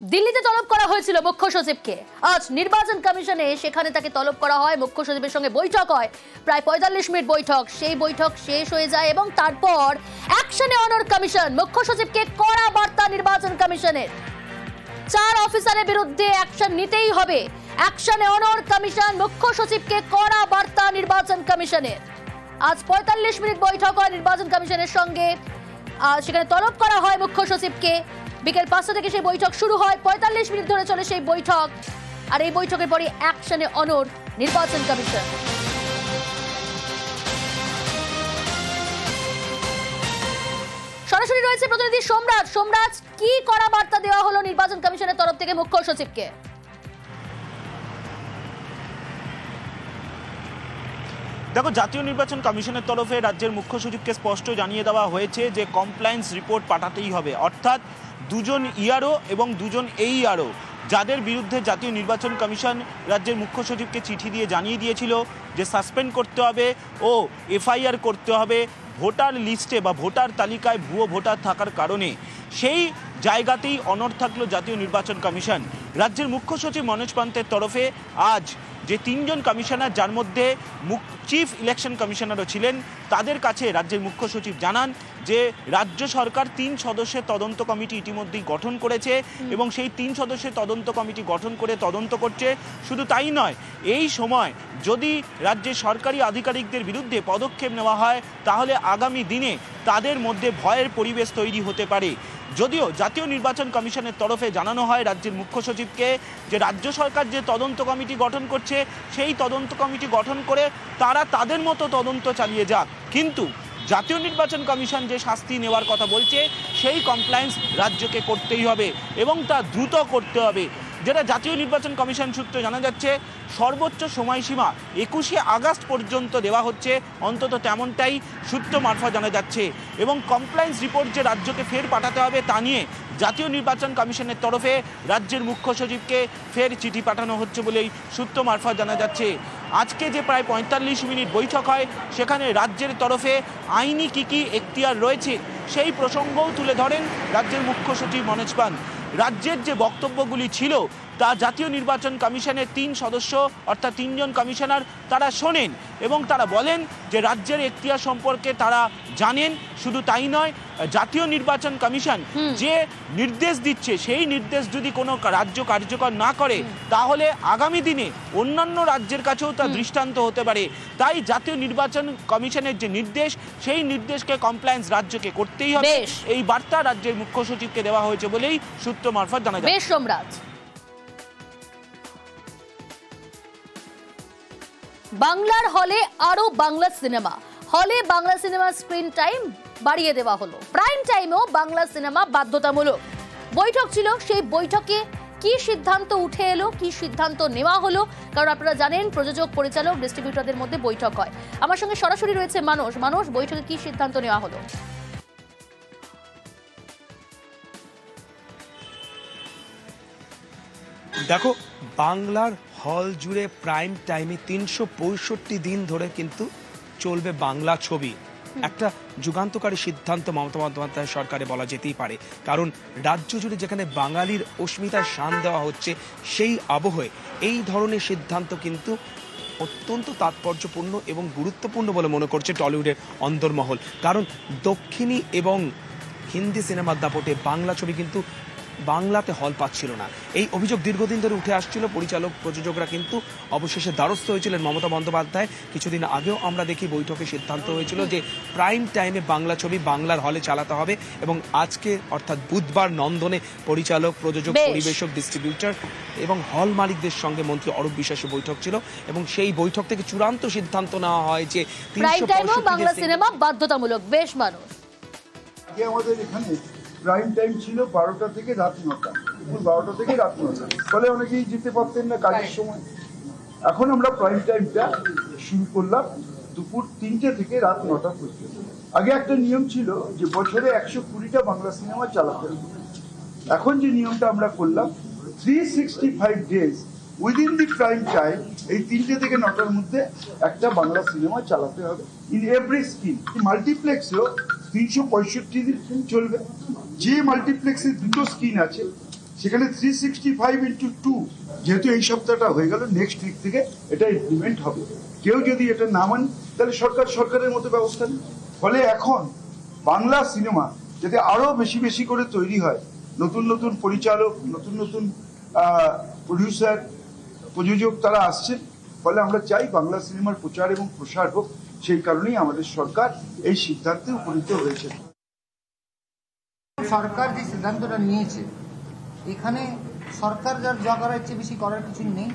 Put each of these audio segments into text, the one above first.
দিল্লিতে তলব করা হয়েছিল মুখ্য সচিবকে। আজ নির্বাচন কমিশনে সেখানে তাকে তলব করা হয়। মুখ্য সচিবের সঙ্গে বৈঠক হয়, প্রায় ৪৫ মিনিট বৈঠক। সেই বৈঠক শেষ হয়ে যায় এবং তারপর অ্যাকশনে অনার কমিশন মুখ্য সচিবকে কড়া বার্তা নির্বাচন কমিশনের। ৪ অফিসারের বিরুদ্ধে অ্যাকশন নিতেই হবে। অ্যাকশনে অনার কমিশন মুখ্য সচিবকে কড়া বার্তা নির্বাচন কমিশনের। আজ ৪৫ মিনিট বৈঠক হয় নির্বাচন কমিশনের সঙ্গে। সেখানে তলব করা হয় মুখ্য সচিবকে। বিকেল ৫টা থেকে সেই বৈঠক শুরু হয়, ৪৫ মিনিট ধরে চলে সেই বৈঠক। আর এই বৈঠকের পরে অ্যাকশনে অনড় নির্বাচন কমিশন। সরাসরি রয়েছে প্রতিনিধি সোমরাজ। সোমরাজ, কি কড়া বার্তা দেওয়া হলো নির্বাচন কমিশনের তরফ থেকে মুখ্য সচিবকে? দেখো, জাতীয় নির্বাচন কমিশনের তরফে রাজ্যের মুখ্য সচিবকে স্পষ্ট জানিয়ে দেওয়া হয়েছে যে কমপ্লায়েন্স রিপোর্ট পাঠাতেই হবে। অর্থাৎ দুজন ইআরও এবং দুজন এইআরও যাদের বিরুদ্ধে জাতীয় নির্বাচন কমিশন রাজ্যের মুখ্য সচিবকে চিঠি দিয়ে জানিয়ে দিয়েছিল যে সাসপেন্ড করতে হবে ও এফআইআর করতে হবে ভোটার লিস্টে বা ভোটার তালিকায় ভুয়ো ভোটার থাকার কারণে, সেই জায়গাতেই অনড় থাকলো জাতীয় নির্বাচন কমিশন। রাজ্যের মুখ্য সচিব মনোজ পান্তের তরফে আজ যে ৩ জন কমিশনার, যার মধ্যে চিফ ইলেকশন কমিশনারও ছিলেন, তাদের কাছে রাজ্যের মুখ্য সচিব জানান যে রাজ্য সরকার ৩ সদস্যের তদন্ত কমিটি ইতিমধ্যেই গঠন করেছে এবং সেই ৩ সদস্যের তদন্ত কমিটি গঠন করে তদন্ত করছে। শুধু তাই নয়, এই সময় যদি রাজ্যের সরকারি আধিকারিকদের বিরুদ্ধে পদক্ষেপ নেওয়া হয় তাহলে আগামী দিনে তাদের মধ্যে ভয়ের পরিবেশ তৈরি হতে পারে। যদিও জাতীয় নির্বাচন কমিশনের তরফে জানানো হয় রাজ্যের মুখ্য সচিবকে যে রাজ্য সরকার যে তদন্ত কমিটি গঠন করছে সেই তদন্ত কমিটি গঠন করে তারা তাদের মতো তদন্ত চালিয়ে যাক, কিন্তু জাতীয় নির্বাচন কমিশন যে শাস্তি নেওয়ার কথা বলছে সেই কমপ্লায়েন্স রাজ্যকে করতেই হবে এবং তা দ্রুত করতে হবে। যেটা জাতীয় নির্বাচন কমিশন সূত্রে জানা যাচ্ছে, সর্বোচ্চ সময়সীমা ২১শে আগস্ট পর্যন্ত দেওয়া হচ্ছে, অন্তত তেমনটাই সূত্র মারফত জানা যাচ্ছে। এবং কমপ্লায়েন্স রিপোর্ট যে রাজ্যকে ফের পাঠাতে হবে তা নিয়ে জাতীয় নির্বাচন কমিশনের তরফে রাজ্যের মুখ্য সচিবকে ফের চিঠি পাঠানো হচ্ছে বলেই সূত্র মারফত জানা যাচ্ছে। আজকে যে প্রায় ৪৫ মিনিট বৈঠক হয় সেখানে রাজ্যের তরফে আইনি কী এখতিয়ার রয়েছে সেই প্রসঙ্গও তুলে ধরেন রাজ্যের মুখ্য সচিব মনোজ পান্ত। রাজ্যের যে বক্তব্যগুলি ছিল তা জাতীয় নির্বাচন কমিশনের ৩ সদস্য অর্থাৎ ৩ জন কমিশনার তারা শোনেন এবং তারা বলেন যে রাজ্যের এখতিয়ার সম্পর্কে তারা জানেন। শুধু তাই নয়, জাতীয় নির্বাচন কমিশন যে নির্দেশ দিচ্ছে সেই নির্দেশ যদি কোনো রাজ্য কার্যকর না করে তাহলে আগামী দিনে অন্যান্য রাজ্যের কাছেও তা দৃষ্টান্ত হতে পারে। তাই জাতীয় নির্বাচন কমিশনের যে নির্দেশ সেই নির্দেশকে কমপ্লায়েন্স রাজ্যকে করতেই হবে, এই বার্তা রাজ্যের মুখ্য সচিবকে দেওয়া হয়েছে বলেই সূত্র মারফত জানা যায়। বেশ সোমরাজ। বাংলার হলে আরো বাংলা সিনেমা, হলে বাংলা সিনেমা স্ক্রিন টাইম বাড়িয়ে দেওয়া হলো। প্রাইম টাইমেও বাংলা সিনেমা বাধ্যতামূলক। বৈঠক ছিল, সেই বৈঠকে কি সিদ্ধান্ত উঠে এলো, কি সিদ্ধান্ত নেওয়া হলো, কারণ আপনারা জানেন প্রযোজক পরিচালক ডিস্ট্রিবিউটরদের মধ্যে বৈঠক হয়। আমার সঙ্গে সরাসরি রয়েছে মানস। মানস, বৈঠকে কি সিদ্ধান্ত নেওয়া হলো? দেখো, বাংলার হল জুড়ে প্রাইম টাইমে ৩৬৫ দিন ধরে কিন্তু চলবে বাংলা ছবি। একটা যুগান্তকারী সিদ্ধান্ত মমতা বন্দ্যোপাধ্যায় সরকারে বলা যেতেই পারে, কারণ রাজ্য জুড়ে যেখানে বাঙালির অস্মিতার শান দেওয়া হচ্ছে সেই আবহে এই ধরনের সিদ্ধান্ত কিন্তু অত্যন্ত তাৎপর্যপূর্ণ এবং গুরুত্বপূর্ণ বলে মনে করছে টলিউডের অন্দরমহল। কারণ দক্ষিণী এবং হিন্দি সিনেমার দাপটে বাংলা ছবি কিন্তু বাংলাতে হল পাচ্ছিল না। এই অভিযোগ দীর্ঘদিন ধরে উঠে আসছিল। পরিচালক প্রযোজকরা কিন্তু অবশেষে দ্বারস্থ হয়েছিলেন মমতা বন্দ্যোপাধ্যায়। কিছুদিন আগেও আমরা দেখি বৈঠকে সিদ্ধান্ত হয়েছিল যে প্রাইম টাইমে বাংলা ছবি বাংলার হলে চালাতে হবে এবং আজকে অর্থাৎ বুধবার নন্দনে পরিচালক, প্রযোজক, পরিবেশক, ডিস্ট্রিবিউটর এবং হল মালিকদের সঙ্গে মন্ত্রী অরূপ বিশ্বাসের বৈঠক ছিল এবং সেই বৈঠক থেকে চূড়ান্ত সিদ্ধান্ত নেওয়া হয় যে প্রাইম টাইমেও বাংলা সিনেমা বাধ্যতামূলক। বেশ মানুষ, আমাদের এখানে প্রাইম টাইম ছিল 12টা থেকে রাত 9টা, 12টা থেকে রাত 9টা, ফলে অনেকেই যেতে পারতেন না কাজের সময়। এখন আমরা প্রাইম টাইমটা শুরু করলাম দুপুর 3টে থেকে রাত 9টা পর্যন্ত। আগে একটা নিয়ম ছিল যে বছরে 120টা বাংলা সিনেমা চালাতে হবে। এখন যে নিয়মটা আমরা করলাম 365 days within the prime time, এই 3টে থেকে 9টার মধ্যে একটা বাংলা সিনেমা চালাতে হবে ইন এভরি স্ক্রিন। মাল্টিপ্লেক্সেও 365 দিন চলবে। যে মাল্টিপ্লেক্সে 2টো স্ক্রিন আছে সেখানে 365x2, যেহেতু এই সপ্তাহটা হয়ে গেল, নেক্সট উইক থেকে এটা ইমপ্লিমেন্ট হবে। কেউ যদি এটা না মানে তাহলে সরকারের মতো ব্যবস্থা নেই। ফলে এখন বাংলা সিনেমা যাতে আরো বেশি বেশি করে তৈরি হয়, নতুন নতুন পরিচালক, নতুন নতুন প্রডিউসার, প্রযোজক তারা আসছেন। ফলে আমরা চাই বাংলা সিনেমার প্রচার এবং প্রসার হোক। সেই কারণেই আমাদের সরকার এই সিদ্ধান্তে উপনীত হয়েছে। সরকার যে সিদ্ধান্তটা নিয়েছে, এখানে সরকার যা করার চেয়ে বেশি করার কিছু নেই।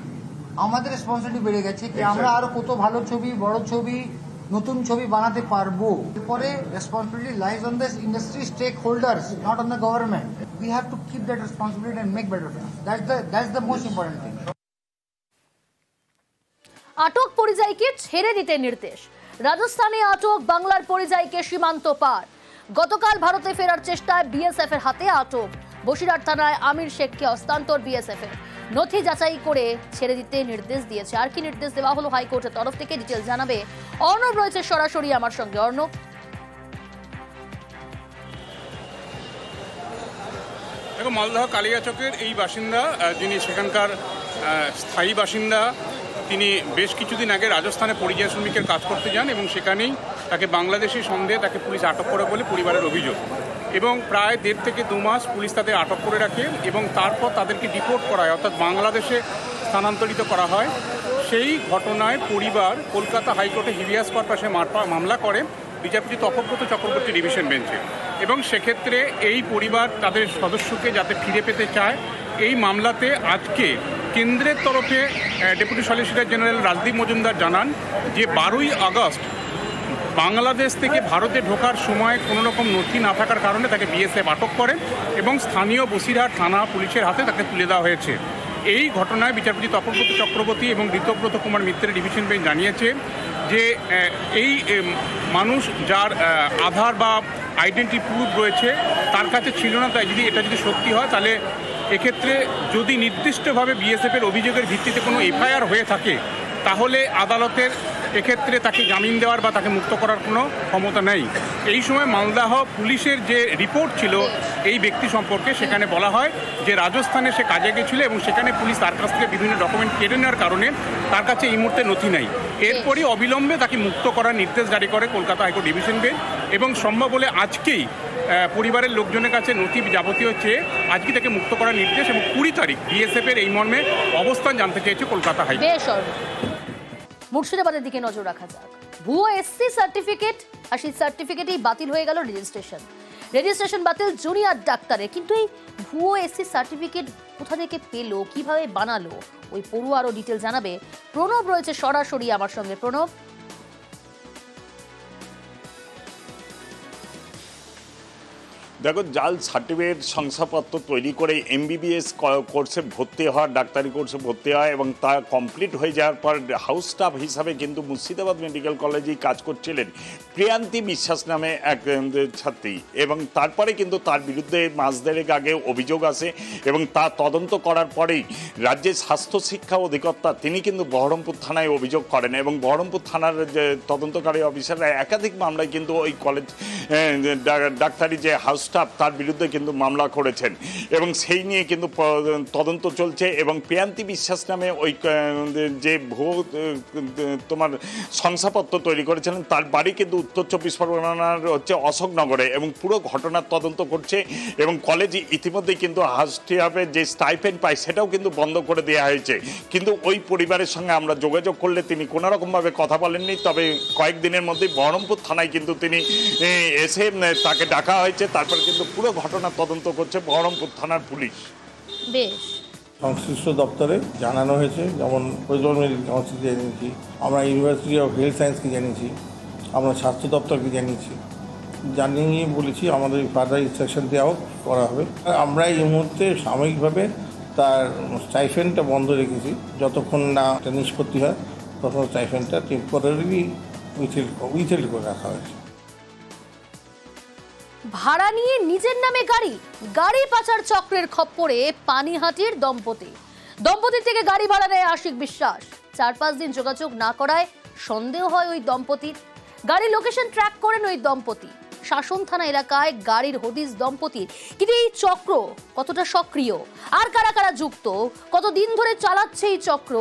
আমাদের রেসপন্সিবিলিটি বেড়ে গেছে কি আমরা আরো কত ভালো ছবি, বড় ছবি, নতুন ছবি বানাতে পারবো। এরপরে responsibility lies on the industry stakeholders, not on the government. We have to keep that responsibility and make better films. That's the most important thing. আটক পরিযায়ীকে ছেড়ে দিতে নির্দেশ। রাজস্থানে আটক বাংলার পরিযায়ীকে সীমান্ত পার। গতকাল ভারতে ফেরার চেষ্টায় বিএসএফ এর হাতে আটক। বসিরহাট থানায় আমির শেখকে হস্তান্তর বিএসএফ এর। নথি যাচাই করে ছেড়ে দিতে নির্দেশ দিয়েছে। আর কি নির্দেশ দেওয়া হলো হাইকোর্টের তরফ থেকে, ডিটেল জানাবে অর্ণব রয়েছে সরাসরি আমার সঙ্গে। অর্ণব, দেখো, মালদহ কালিয়াচকের এই বাসিন্দা, যিনি সেখানকার স্থায়ী বাসিন্দা, তিনি বেশ কিছুদিন আগে রাজস্থানে পরিযায়ী শ্রমিকের কাজ করতে যান এবং সেখানেই তাকে বাংলাদেশি সন্দেহে তাকে পুলিশ আটক করে বলে পরিবারের অভিযোগ। এবং প্রায় 1.5 থেকে 2 মাস পুলিশ তাদের আটক করে রাখে এবং তারপর তাদেরকে ডিপোর্ট করা হয়, অর্থাৎ বাংলাদেশে স্থানান্তরিত করা হয়। সেই ঘটনায় পরিবার কলকাতা হাইকোর্টে হিভিয়াস কর্পাসে মামলা করে বিচারপতি তপব্রত চক্রবর্তী ডিভিশন বেঞ্চে। এবং সেক্ষেত্রে এই পরিবার তাদের সদস্যকে যাতে ফিরে পেতে চায়, এই মামলাতে আজকে কেন্দ্রের তরফে deputy solicitor general Rajdeep Majumdar জানান যে 12ই আগস্ট বাংলাদেশ থেকে ভারতে ঢোকার সময় কোনো রকম নথি না থাকার কারণে তাকে বিএসএফ আটক করে এবং স্থানীয় বসিরহাট থানা পুলিশের হাতে তাকে তুলে দেওয়া হয়েছে। এই ঘটনায় বিচারপতি তপব্রত চক্রবর্তী এবং ঋতব্রত কুমার মিত্রের ডিভিশন বেঞ্চ জানিয়েছে যে এই মানুষ যার আধার বা আইডেন্টি প্রুফ রয়েছে তার কাছে ছিল না, তাই এটা যদি সত্যি হয় তাহলে এক্ষেত্রে যদি নির্দিষ্টভাবে বিএসএফের অভিযোগের ভিত্তিতে কোনো এফআইআর হয়ে থাকে তাহলে আদালতের এক্ষেত্রে তাকে জামিন দেওয়ার বা তাকে মুক্ত করার কোনো ক্ষমতা নেই। এই সময় মালদাহ পুলিশের যে রিপোর্ট ছিল এই ব্যক্তি সম্পর্কে, সেখানে বলা হয় যে রাজস্থানে সে কাজে গেছিল এবং সেখানে পুলিশ তার কাছ থেকে বিভিন্ন ডকুমেন্ট কেড়ে নেওয়ার কারণে তার কাছে এই মুহূর্তে নথি নেই। এরপরই অবিলম্বে তাকে মুক্ত করার নির্দেশ জারি করে কলকাতা হাইকোর্ট ডিভিশন বেঞ্চ এবং সম্ভব হলে আজকেই পরিবারের লোকজনের কাছে নথি যাবতীয় চেয়ে আজকে তাকে মুক্ত করার নির্দেশ এবং 20 তারিখ বিএসএফ এর এই মর্মে অবস্থান জানতে চেয়েছে কলকাতা হাইকোর্ট। মুর্শিদাবাদের দিকে নজর রাখা যাক। ভুয়ো এসসি সার্টিফিকেট, আর সেই সার্টিফিকেটেই বাতিল হয়ে গেল রেজিস্ট্রেশন বাতিল জুনিয়র ডাক্তারের। কিন্তু এই ভুয়ো এসসি সার্টিফিকেট কোথা থেকে পেলো, কিভাবে বানালো, ওই পড়ুয়া আরো ডিটেল জানাবে প্রণব রয়েছে সরাসরি আমার সঙ্গে। প্রণব, দেখো, জাল সার্টিফিকেট শংসাপত্র তৈরি করে এমবিবিএস কোর্সে ভর্তি হয়, ডাক্তারি কোর্সে ভর্তি হয় এবং তা কমপ্লিট হয়ে যাওয়ার পর হাউস স্টাফ হিসাবে কিন্তু মুর্শিদাবাদ মেডিকেল কলেজেই কাজ করছিলেন প্রিয়ান্তি বিশ্বাস নামে এক ছাত্রী। এবং তারপরে কিন্তু তার বিরুদ্ধে মাস দেড়েক আগে অভিযোগ আসে এবং তা তদন্ত করার পরেই রাজ্যের স্বাস্থ্য শিক্ষা অধিকর্তা তিনি কিন্তু বহরমপুর থানায় অভিযোগ করেন এবং বহরমপুর থানার যে তদন্তকারী অফিসাররা একাধিক মামলায় কিন্তু ওই কলেজ ডাক্তারি যে হাউস স্টাফ তার বিরুদ্ধে কিন্তু মামলা করেছেন এবং সেই নিয়ে কিন্তু তদন্ত চলছে। এবং প্রিয়ান্তি বিশ্বাস নামে ওই যে ভুয়ো তোমার শংসাপত্র তৈরি করেছিলেন তার বাড়ি কিন্তু উত্তর 24 পরগনার হচ্ছে অশোকনগরে এবং পুরো ঘটনার তদন্ত করছে এবং কলেজ ইতিমধ্যেই কিন্তু হাউসটিয়াপে যে স্টাইপেন্ড পায় সেটাও কিন্তু বন্ধ করে দেওয়া হয়েছে। কিন্তু ওই পরিবারের সঙ্গে আমরা যোগাযোগ করলে তিনি কোনোরকমভাবে কথা বলেননি। তবে কয়েকদিনের মধ্যেই বহরমপুর থানায় কিন্তু তিনি এসে তাকে ডাকা হয়েছে। তারপর কিন্তু পুরো ঘটনা তদন্ত করছে বহরমপুর থানার পুলিশ। বেশ, সংশ্লিষ্ট দপ্তরে জানানো হয়েছে, যেমন ফরিদপুর মেডিকেল কাউন্সিলকে জানিয়েছি, আমরা ইউনিভার্সিটি অফ হেলথ সায়েন্সকে জানিয়েছি, আমরা স্বাস্থ্য দপ্তরকে জানিয়েছি, জানিয়ে বলেছি আমাদের ফার্দার ইনস্ট্রাকশন দেওয়া করা হবে। আমরা এই মুহূর্তে সাময়িকভাবে তার স্টাইফেন্ডটা বন্ধ রেখেছি, যতক্ষণ না একটা নিষ্পত্তি হয় তখন স্টাইফেন্ডটা টেম্পোরারি উইথহেল্ড করে রাখা হয়েছে। ভাড়া নিয়ে নিজের নামে গাড়ি পাচার চক্রের খপ্পরে পানিহাটির দম্পতি থেকে গাড়ি ভাড়া নেয় আশিক বিশ্বাস। 4-5 দিন যোগাযোগ না করায় সন্দেহ হয় ওই দম্পতির। গাড়ি লোকেশন ট্র্যাক করেন ওই দম্পতি। শাসন থানা এলাকায় গাড়ির হদিস দম্পতির। কিন্তু এই চক্র কতটা সক্রিয়, আর কারা কারা যুক্ত, কতদিন ধরে চালাচ্ছে এই চক্র,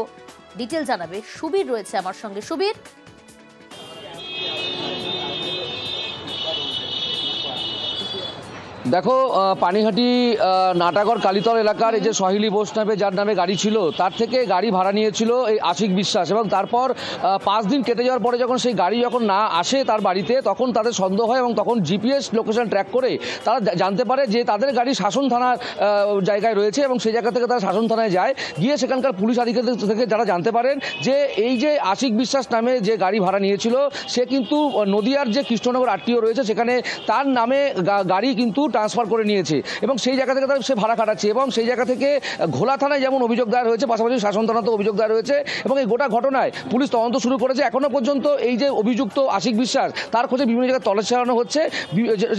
ডিটেল জানাবে সুবীর, রয়েছে আমার সঙ্গে। সুবীর, দেখো, পানিহাটি নাটাগড় কালীতল এলাকার এই যে সহিলি বোস নামে যার নামে গাড়ি ছিল, তার থেকে গাড়ি ভাড়া নিয়েছিল এই আশিক বিশ্বাস, এবং তারপর 5 দিন কেটে যাওয়ার পরে যখন সেই গাড়ি যখন না আসে তার বাড়িতে, তখন তাদের সন্দেহ হয় এবং তখন জিপিএস লোকেশন ট্র্যাক করে তারা জানতে পারে যে তাদের গাড়ি শাসন থানার জায়গায় রয়েছে, এবং সেই জায়গা থেকে তারা শাসন থানায় যায়। গিয়ে সেখানকার পুলিশ আধিকারিক থেকে যারা জানতে পারেন যে এই যে আশিক বিশ্বাস নামে যে গাড়ি ভাড়া নিয়েছিল, সে কিন্তু নদিয়ার যে কৃষ্ণনগর আরটিও রয়েছে সেখানে তার নামে গাড়ি কিন্তু ট্রান্সফার করে নিয়েছে, এবং সেই জায়গা থেকে সে ভাড়া খাটাচ্ছে, এবং সেই জায়গা থেকে ঘোলা থানায় যেমন অভিযোগ দায়ের হয়েছে, পাশাপাশি শাসন থানাতেও অভিযোগ দায়ের হয়েছে, এবং এই গোটা ঘটনায় পুলিশ তদন্ত শুরু করেছে। এখনো পর্যন্ত এই যে অভিযুক্ত আশিক বিশ্বাস, তার খোঁজে বিভিন্ন জায়গায় তল্লাশি চালানো হচ্ছে,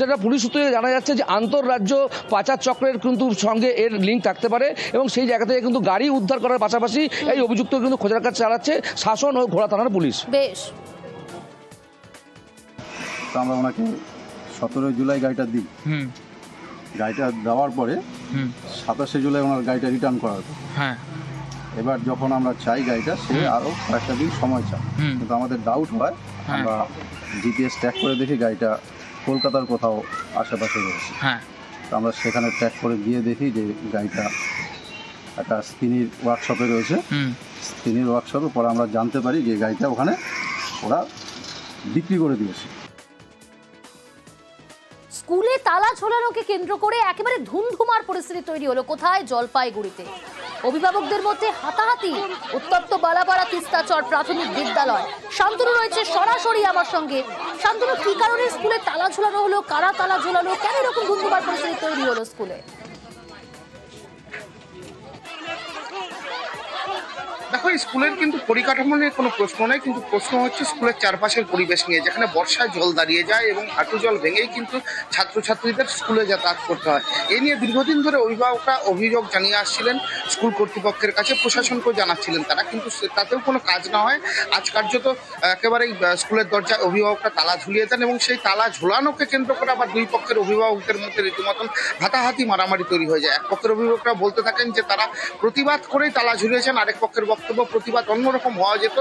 যেটা পুলিশ সূত্রে জানা যাচ্ছে যে আন্তঃরাজ্য পাচার চক্রের কিন্তু সঙ্গে এর লিঙ্ক থাকতে পারে, এবং সেই জায়গা থেকে কিন্তু গাড়ি উদ্ধার করার পাশাপাশি এই অভিযুক্ত কিন্তু খোঁজার কাজ চালাচ্ছে শাসন ও ঘোলা থানার পুলিশ। বেশ, তো আমরা ওনাকে 17 জুলাই গাড়িটা দিই। গাড়িটা দেওয়ার পরে 27 জুলাই ওনার গাড়িটা রিটার্ন করা হতো। এবার যখন আমরা চাই গাড়িটা, সে আরও কয়েকটা দিন সময় চায়, কিন্তু আমাদের ডাউট হয়, আমরা জিপিএস ট্র্যাক করে দেখি গাড়িটা কলকাতার কোথাও আশেপাশে রয়েছে। তো আমরা সেখানে ট্র্যাক করে গিয়ে দেখি যে গাড়িটা একটা স্কিনির ওয়ার্কশপে রয়েছে। স্কিনির ওয়ার্কশপে পরে আমরা জানতে পারি যে গাড়িটা ওখানে ওরা বিক্রি করে দিয়েছে। স্কুলে তালা ঝোলানোকে কেন্দ্র করে একেবারে ধুমধুমার পরিস্থিতি তৈরি হলো কোথায়? জলপাইগুড়িতে। অভিভাবকদের মধ্যে হাতাহাতি, উত্তপ্ত বালাপাড়া তিস্তাচর প্রাথমিক বিদ্যালয়। শান্তনু রয়েছে সরাসরি আমার সঙ্গে। শান্তনু, কি কারণে স্কুলে তালা ঝোলানো হলো, কারা তালা ঝোলানো, কেন এরকম ধুমধুমার পরিস্থিতি তৈরি হলো স্কুলে? দেখো, স্কুলের কিন্তু পরিকাঠামো নিয়ে কোনো প্রশ্ন নেই, কিন্তু প্রশ্ন হচ্ছে স্কুলের চারপাশের পরিবেশ নিয়ে, যেখানে বর্ষায় জল দাঁড়িয়ে যায় এবং হাঁটু জল ভেঙেই কিন্তু ছাত্রছাত্রীদের স্কুলে যাতায়াত করতে হয়। এই নিয়ে দীর্ঘদিন ধরে অভিভাবকরা অভিযোগ জানিয়ে আসছিলেন স্কুল কর্তৃপক্ষের কাছে, প্রশাসনকেও জানাচ্ছিলেন তারা, কিন্তু তাতেও কোনো কাজ না হয় আজ কার্যত একেবারেই স্কুলের দরজায় অভিভাবকরা তালা ঝুলিয়ে দেন, এবং সেই তালা ঝোলানোকে কেন্দ্র করে আবার দুই পক্ষের অভিভাবকদের মধ্যে রীতিমতন হাতাহাতি মারামারি তৈরি হয়ে যায়। এক পক্ষের অভিভাবকরা বলতে থাকেন যে তারা প্রতিবাদ করেই তালা ঝুলিয়েছেন, আরেক পক্ষের বক্তব্য প্রতিবাদ অন্যরকম হওয়া যেত।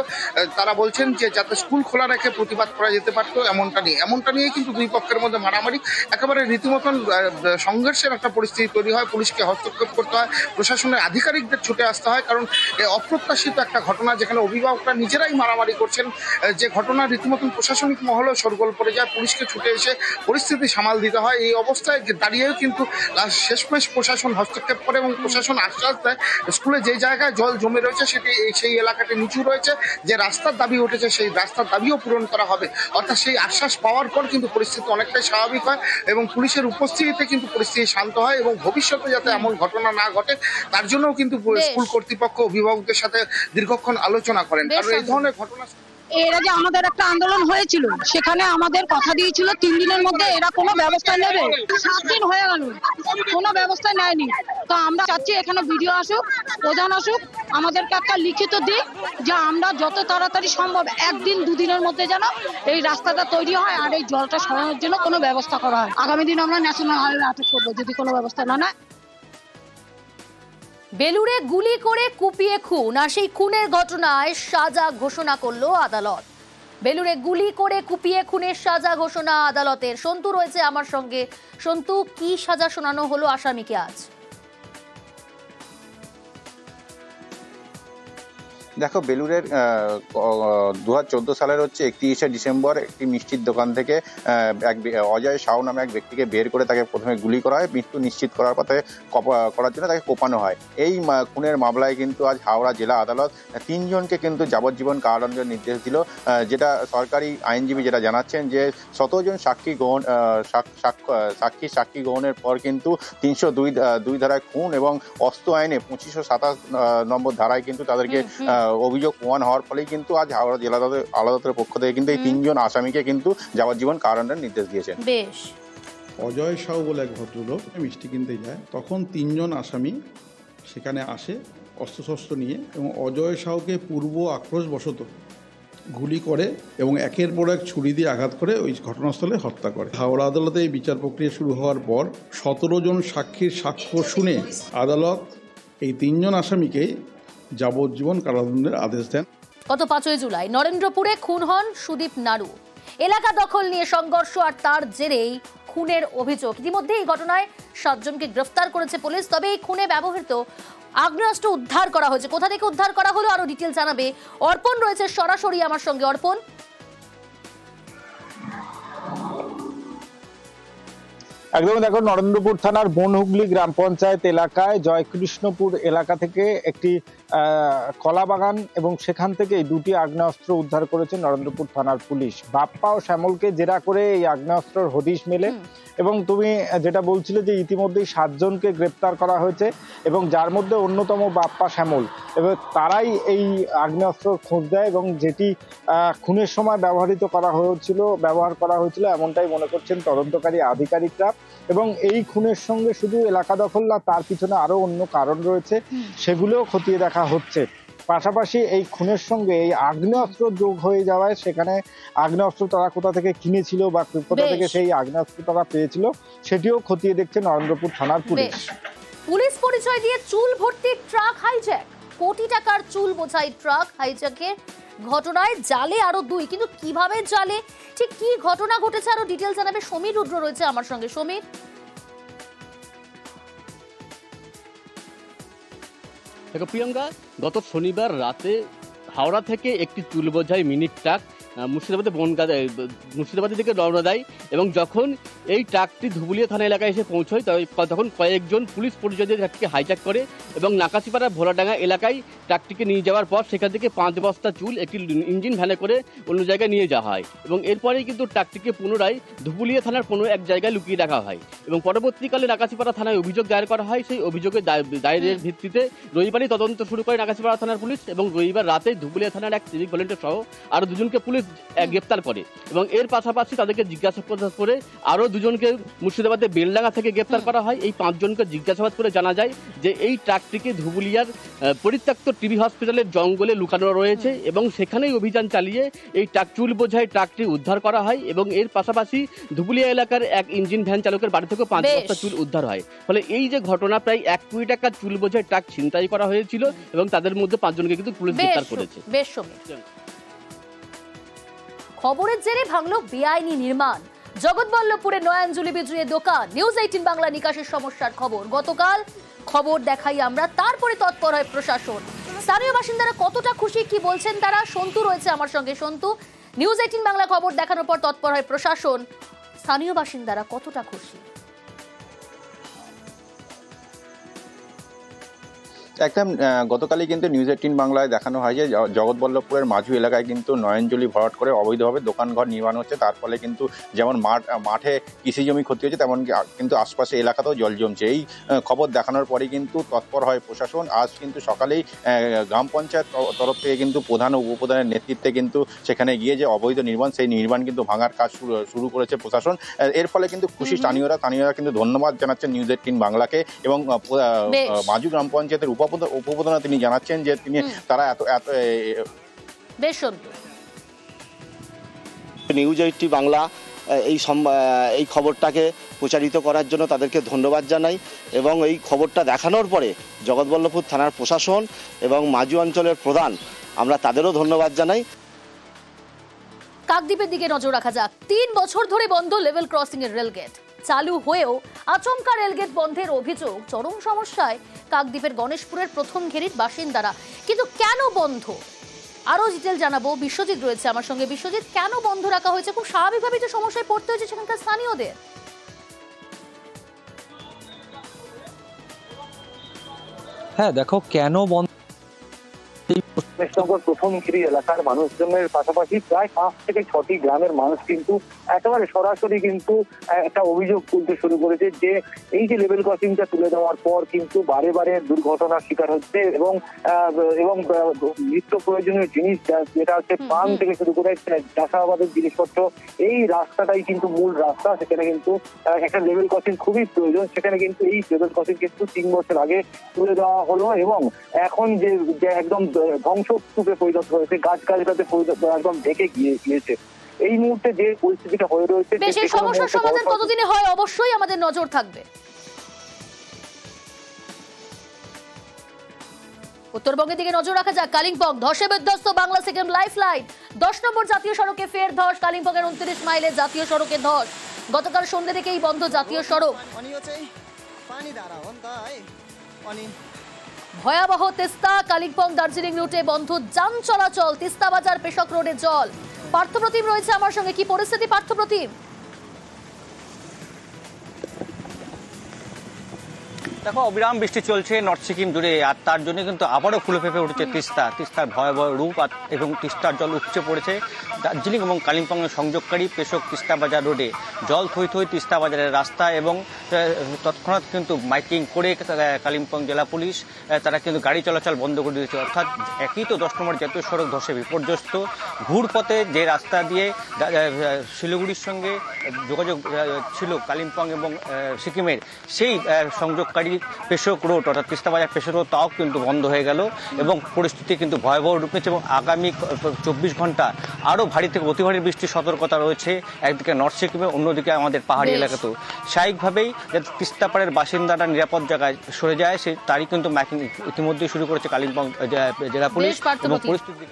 তারা বলছেন যে যাতে স্কুল খোলা রেখে প্রতিবাদ করা যেতে পারতো, এমনটা নিয়ে কিন্তু দুই পক্ষের মধ্যে মারামারি, একেবারে রীতিমতন সংঘর্ষের একটা পরিস্থিতি তৈরি হয়। পুলিশকে হস্তক্ষেপ করতে হয়, প্রশাসনের আধিকারিকদের ছুটে আসতে হয়, কারণ অপ্রত্যাশিত একটা ঘটনা যেখানে অভিভাবকরা নিজেরাই মারামারি করছেন, যে ঘটনা রীতিমতন প্রশাসনিক মহলেও শোরগোল পড়ে যায়, পুলিশকে ছুটে এসে পরিস্থিতি সামাল দিতে হয়। এই অবস্থায় দাঁড়িয়েও কিন্তু শেষমেশ প্রশাসন হস্তক্ষেপ করে এবং প্রশাসন আশ্বাস দেয় স্কুলে যে জায়গায় জল জমে রয়েছে সেই এলাকাটি নিচু রয়েছে, যে রাস্তার দাবি উঠেছে সেই রাস্তার দাবিও পূরণ করা হবে। অর্থাৎ সেই আশ্বাস পাওয়ার পর কিন্তু পরিস্থিতি অনেকটাই স্বাভাবিক হয় এবং পুলিশের উপস্থিতিতে কিন্তু পরিস্থিতি শান্ত হয়, এবং ভবিষ্যতে যাতে এমন ঘটনা না ঘটে তার জন্যও কিন্তু স্কুল কর্তৃপক্ষ অভিভাবকদের সাথে দীর্ঘক্ষণ আলোচনা করেন। কারণ এই ধরনের ঘটনা এর আগে আমাদের একটা আন্দোলন হয়েছিল, সেখানে আমাদের কথা দিয়েছিল 3 দিনের মধ্যে এরা কোনো ব্যবস্থা নেবে। 7 দিন হয়ে গেল, কোনো ব্যবস্থা নেয়নি। তো আমরা চাচ্ছি এখানে ভিডিও আসুক, প্রধান আসুক, আমাদেরকে একটা লিখিত দিক যে আমরা যত তাড়াতাড়ি সম্ভব 1 দিন 2 দিনের মধ্যে যেন এই রাস্তাটা তৈরি হয় আর এই জলটা সরানোর জন্য কোনো ব্যবস্থা করা হয়। আগামী দিন আমরা ন্যাশনাল হাইওয়ে আটক করবো যদি কোনো ব্যবস্থা না নেয়। বেলুড়ে গুলি করে কুপিয়ে খুন, আর সেই খুনের ঘটনায় সাজা ঘোষণা করলো আদালত। বেলুড়ে গুলি করে কুপিয়ে খুনের সাজা ঘোষণা আদালতের। সন্তু রয়েছে আমার সঙ্গে। সন্তু, কি সাজা শোনানো হলো আসামিকে আজ? দেখো, বেলুড়ের 2014 সালের 31শে ডিসেম্বর একটি মিষ্টির দোকান থেকে অজয় সাউ নামে এক ব্যক্তিকে বের করে তাকে প্রথমে গুলি করা হয়, মৃত্যু নিশ্চিত করার পথে করার জন্য তাকে কোপানো হয়। এই খুনের মামলায় কিন্তু আজ হাওড়া জেলা আদালত 3 জনকে কিন্তু যাবজ্জীবন কারাদণ্ডের নির্দেশ দিল। যেটা সরকারি আইনজীবী যেটা জানাচ্ছেন যে 17 জন সাক্ষী গ্রহণের পর কিন্তু 302 ধারায় খুন এবং অস্ত্র আইনে 2527 নম্বর ধারায় কিন্তু তাদেরকে অভিযোগ প্রমাণ হওয়ার ফলেই কিন্তু আজ হাওড়া জেলা আদালতের পক্ষ থেকে কিন্তু এই 3 জন আসামিকে কিন্তু যাবজ্জীবন কারাদণ্ডের নির্দেশ দিয়েছেন। বেশ। অজয় সাউ বলে এক ভদ্রলোক মিষ্টি কিনতে যায়, তখন 3 জন আসামি সেখানে আসে অস্ত্রশস্ত্র নিয়ে, এবং অজয় সাউকে পূর্ব আক্রোশবশত গুলি করে এবং একের পর এক ছুরি দিয়ে আঘাত করে ওই ঘটনাস্থলে হত্যা করে। হাওড়া আদালতে এই বিচার প্রক্রিয়া শুরু হওয়ার পর 17 জন সাক্ষীর সাক্ষ্য শুনে আদালত এই 3 জন আসামিকে যাবজ্জীবন কারাদণ্ডের আদেশ দেন। গত 5 জুলাই নরেন্দ্রপুরে খুন হন সুদীপ নাড়ু। এলাকা দখল নিয়ে সংঘর্ষ আর তার জেরেই খুনের অভিযোগ। ইতিমধ্যে এই ঘটনায় 7 জনকে গ্রেফতার করেছে পুলিশ। তবে এই খুনে ব্যবহৃত আগ্নেয়াস্ত্র উদ্ধার করা হয়েছে। কোথা থেকে উদ্ধার করা হলো আরো ডিটেল জানাবে অর্পণ রয়েছে সরাসরি আমার সঙ্গে। অর্পণ, একদম দেখো, নরেন্দ্রপুর থানার বনহুগলি গ্রাম পঞ্চায়েত এলাকায় জয়কৃষ্ণপুর এলাকা থেকে একটি কলা বাগান এবং সেখান থেকে 2টি আগ্নেয়াস্ত্র উদ্ধার করেছে নরেন্দ্রপুর থানার পুলিশ। বাপ্পা ও শ্যামলকে জেরা করে এই আগ্নেয়াস্ত্রের হদিশ মেলে এবং তুমি যেটা বলছিলে যে ইতিমধ্যেই 7 জনকে গ্রেপ্তার করা হয়েছে এবং যার মধ্যে অন্যতম বাপ্পা শ্যামল, এবং তারাই এই আগ্নেয়াস্ত্র খোঁজ দেয় এবং যেটি খুনের সময় ব্যবহার করা হয়েছিল এমনটাই মনে করছেন তদন্তকারী আধিকারিকরা। এবং এই খুনের সঙ্গে শুধু এলাকা দখল না, তার পিছনে আরো অন্য কারণ রয়েছে, সেগুলোও খতিয়ে দেখা হচ্ছে। পাশাপাশি এই খুনের সঙ্গে এই আগ্নেয়াস্ত্র যোগ হয়ে যাওয়ায় সেখানে আগ্নেয়াস্ত্র তারা কোথা থেকে কিনেছিল বা কোথা থেকে সেই আগ্নেয়াস্ত্র তারা পেয়েছিল সেটিও খতিয়ে দেখছে নরেন্দ্রপুর থানার পুলিশ। পুলিশ পরিচয় দিয়ে চুল ভর্তি ট্রাক হাইজ্যাক। কোটি টাকার চুল বোঝাই ট্রাক হাইজ্যাকের ঘটনায় জালে আরো 2। কিন্তু কিভাবে জালে, ঠিক কি ঘটনা ঘটেছে আরো ডিটেল জানাবে সমীর রুদ্র রয়েছে আমার সঙ্গে। সমীর, দেখো প্রিয়ঙ্কা, গত শনিবার রাতে হাওড়া থেকে একটি চুল বোঝাই মিনি ট্রাক মুর্শিদাবাদের দিকে রওনা দেয় এবং যখন এই ট্রাকটি ধুবুলিয়া থানা এলাকায় এসে পৌঁছয় তখন কয়েকজন পুলিশ পরিচয় দিয়ে ট্রাকটিকে হাইজ্যাক করে এবং নাকাশিপাড়া ভোলাডাঙ্গা এলাকায় ট্রাকটিকে নিয়ে যাওয়ার পর সেখান থেকে 5 বস্তা চুল একটি ইঞ্জিন ভ্যানে করে অন্য জায়গায় নিয়ে যাওয়া হয় এবং এরপরেই কিন্তু ট্রাকটিকে পুনরায় ধুবুলিয়া থানার কোনো এক জায়গায় লুকিয়ে রাখা হয় এবং পরবর্তীকালে নাকাশিপাড়া থানায় অভিযোগ দায়ের করা হয়। সেই অভিযোগের দায়েরের ভিত্তিতে রবিবারই তদন্ত শুরু করে নাকাশিপাড়া থানার পুলিশ এবং রবিবার রাতে ধুবুলিয়া থানার এক সিভিক ভলেন্টিয়ার সহ আরও 2 জনকে পুলিশ গ্রেপ্তার করে এবং এর পাশাপাশি তাদেরকে জিজ্ঞাসাবাদ করে আরও 2 জনকে মুর্শিদাবাদের বেলডাঙ্গা থেকে গ্রেপ্তার করা হয়। এই 5 জনকে জিজ্ঞাসাবাদ করে জানা যায় যে এই ট্রাকটিকে ধুবুলিয়ার পরিত্যক্ত টিবি হসপিটালের জঙ্গলে লুকানো রয়েছে এবং সেখানেই অভিযান চালিয়ে এই চুল বোঝাই ট্রাকটি উদ্ধার করা হয় এবং এর পাশাপাশি ধুবুলিয়া এলাকার এক ইঞ্জিন ভ্যান চালকের বাড়ি থেকে 5 বস্তা চুল উদ্ধার হয়। ফলে এই যে ঘটনা, প্রায় 1 কোটি টাকার চুল বোঝাই ট্রাক ছিনতাই করা হয়েছিল এবং তাদের মধ্যে 5 জনকে কিন্তু পুলিশ গ্রেপ্তার করেছে। খবরের জেরে ভাঙলো বেআইনি নির্মাণ। জগৎবল্লভপুরে নয়াঞ্জলি বিজুয়ে দোকান। নিউজ 18 বাংলা নিকাশের সমস্যার খবর। গতকাল খবর দেখাই আমরা, তারপরে তৎপর হয় প্রশাসন। স্থানীয় বাসিন্দারা কতটা খুশি, কি বলছেন তারা? সন্তু রয়েছে আমার সঙ্গে। সন্তু, নিউজ 18 বাংলা খবর দেখানোর পর তৎপর হয় প্রশাসন, স্থানীয় বাসিন্দারা কতটা খুশি? একদম গতকালই কিন্তু নিউজ 18 বাংলায় দেখানো হয় যে জগৎবল্লভপুরের মাঝু এলাকায় কিন্তু নয়নজলি ভরাট করে অবৈধভাবে দোকানঘর নির্মাণ হচ্ছে। তার ফলে কিন্তু যেমন মাঠে কৃষি জমি ক্ষতি হচ্ছে, তেমন কিন্তু আশপাশে এলাকাতেও জল জমছে। এই খবর দেখানোর পরেই কিন্তু তৎপর হয় প্রশাসন। আজ কিন্তু সকালেই গ্রাম পঞ্চায়েত তরফ থেকে কিন্তু প্রধান ও উপপ্রধানের নেতৃত্বে কিন্তু সেখানে গিয়ে যে অবৈধ নির্মাণ, সেই নির্মাণ কিন্তু ভাঙার কাজ শুরু করেছে প্রশাসন। এর ফলে কিন্তু খুশি স্থানীয়রা কিন্তু ধন্যবাদ জানাচ্ছেন নিউজ 18 বাংলাকে এবং মাঝু গ্রাম পঞ্চায়েতের উপপ্রধান তিনি জানাচ্ছেন যে তারা এত নিউজ 18 বাংলা এই খবরটাকে প্রচারিত করার জন্য তাদেরকে ধন্যবাদ জানাই এবং এই খবরটা দেখানোর পরে জগৎবল্লভপুর থানার প্রশাসন এবং মাঝু অঞ্চলের প্রধান, আমরা তাদেরও ধন্যবাদ জানাই। কাকদ্বীপের দিকে নজর রাখা যাক। 3 বছর ধরে বন্ধ লেভেল ক্রসিং এর রেলগেট। চালু হয়েও আচমকা রেলগেট বন্ধের অভিযোগ। চরম সমস্যায় কাকদ্বীপের গণেশপুরের প্রথম ঘেরির বাসিন্দারা। কিন্তু কেন বন্ধ, আরো ডিটেল জানাবো। বিশ্বজিৎ রয়েছে আমার সঙ্গে। বিশ্বজিৎ, কেন বন্ধ রাখা হয়েছে? খুব স্বাভাবিকভাবে যে সমস্যায় পড়তে হয়েছে সেখানকার স্থানীয়দের। হ্যাঁ দেখো, কেন বন্ধ, প্রথম ঘিরি এলাকার মানুষজনের পাশাপাশি প্রায় 5 থেকে 6টি গ্রামের মানুষ কিন্তু একেবারে সরাসরি কিন্তু একটা অভিযোগ তুলতে শুরু করেছে যে এই যে লেভেল ক্রসিংটা তুলে দেওয়ার পর কিন্তু বারে বারে দুর্ঘটনার শিকার হচ্ছে এবং নিত্য প্রয়োজনীয় জিনিস যেটা হচ্ছে পান থেকে শুরু করে চাষাবাদের জিনিসপত্র, এই রাস্তাটাই কিন্তু মূল রাস্তা। সেখানে কিন্তু একটা লেভেল ক্রসিং খুবই প্রয়োজন। সেখানে কিন্তু এই লেভেল ক্রসিং কিন্তু 3 বছর আগে তুলে দেওয়া হলো এবং এখন যে একদম ধ্বংস শোকস্তূপে পরিণত হয়েছে, গাছগাছড়াতে একদম ঢেকে গিয়েছে। এই মুহূর্তে যে পরিস্থিতিটা হয়ে রয়েছে, বেশ, এই সমস্যার সমাধান কতদিনে হয় অবশ্যই আমাদের নজর থাকবে। উত্তরবঙ্গের দিকে নজর রাখা যাক। কালিম্পং ধসে বিধ্বস্ত বাংলা সিকিম লাইফলাইন। 10 নম্বর জাতীয় সড়কে ফের ধস। কালিম্পংয়ের 29 মাইলে জাতীয় সড়কে ধস। গতকাল সন্ধ্যে থেকেই বন্ধ জাতীয় সড়ক। ভয়াবহ তিস্তা। কালিম্পং দার্জিলিং রুটে বন্ধ যান চলাচল। তিস্তা বাজার পেশক রোডে জল। পার্থপ্রতিম রয়েছে আমার সঙ্গে। কি পরিস্থিতি পার্থপ্রতিম? দেখো, অবিরাম বৃষ্টি চলছে নর্থ সিকিম জুড়ে, আর তার জন্য কিন্তু আবারও ফুলে ফেঁপে উঠেছে তিস্তার ভয়াবহ রূপ। এবং তিস্তার জল উপচে পড়েছে দার্জিলিং এবং কালিম্পংয়ের সংযোগকারী পেশক তিস্তা বাজার রোডে। জল থই থই তিস্তা বাজারের রাস্তা, এবং তৎক্ষণাৎ কিন্তু মাইকিং করে কালিম্পং জেলা পুলিশ তারা কিন্তু গাড়ি চলাচল বন্ধ করে দিয়েছে। অর্থাৎ একই তো 10 নম্বর জাতীয় সড়ক ধসে বিপর্যস্ত। ঘুরপথে যে রাস্তা দিয়ে শিলিগুড়ির সঙ্গে যোগাযোগ ছিল কালিম্পং এবং সিকিমের, সেই সংযোগকারী পেশক রোড অর্থাৎ তিস্তা বাজার পেশক রোড তাও কিন্তু বন্ধ হয়ে গেল, এবং পরিস্থিতি কিন্তু ভয়াবহ রূপ নিচ্ছে। এবং আগামী 24 ঘন্টা আরও ভারী থেকে অতি ভারী বৃষ্টির সতর্কতা রয়েছে একদিকে নর্থ সিকিমে, অন্যদিকে আমাদের পাহাড়ি এলাকাতেও। স্বাভাবিকভাবেই যাতে তিস্তা পাড়ের বাসিন্দারা নিরাপদ জায়গায় সরে যায়, সেই তারই কিন্তু ম্যাকিং ইতিমধ্যেই শুরু করেছে কালিম্পং জেলা পুলিশ। এবং পরিস্থিতি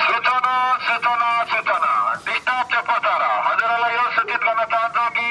सूचना सूचना सूचना डिस्टर्ब के पतारा हजाराला यो सूचित गर्न चाहन्छु कि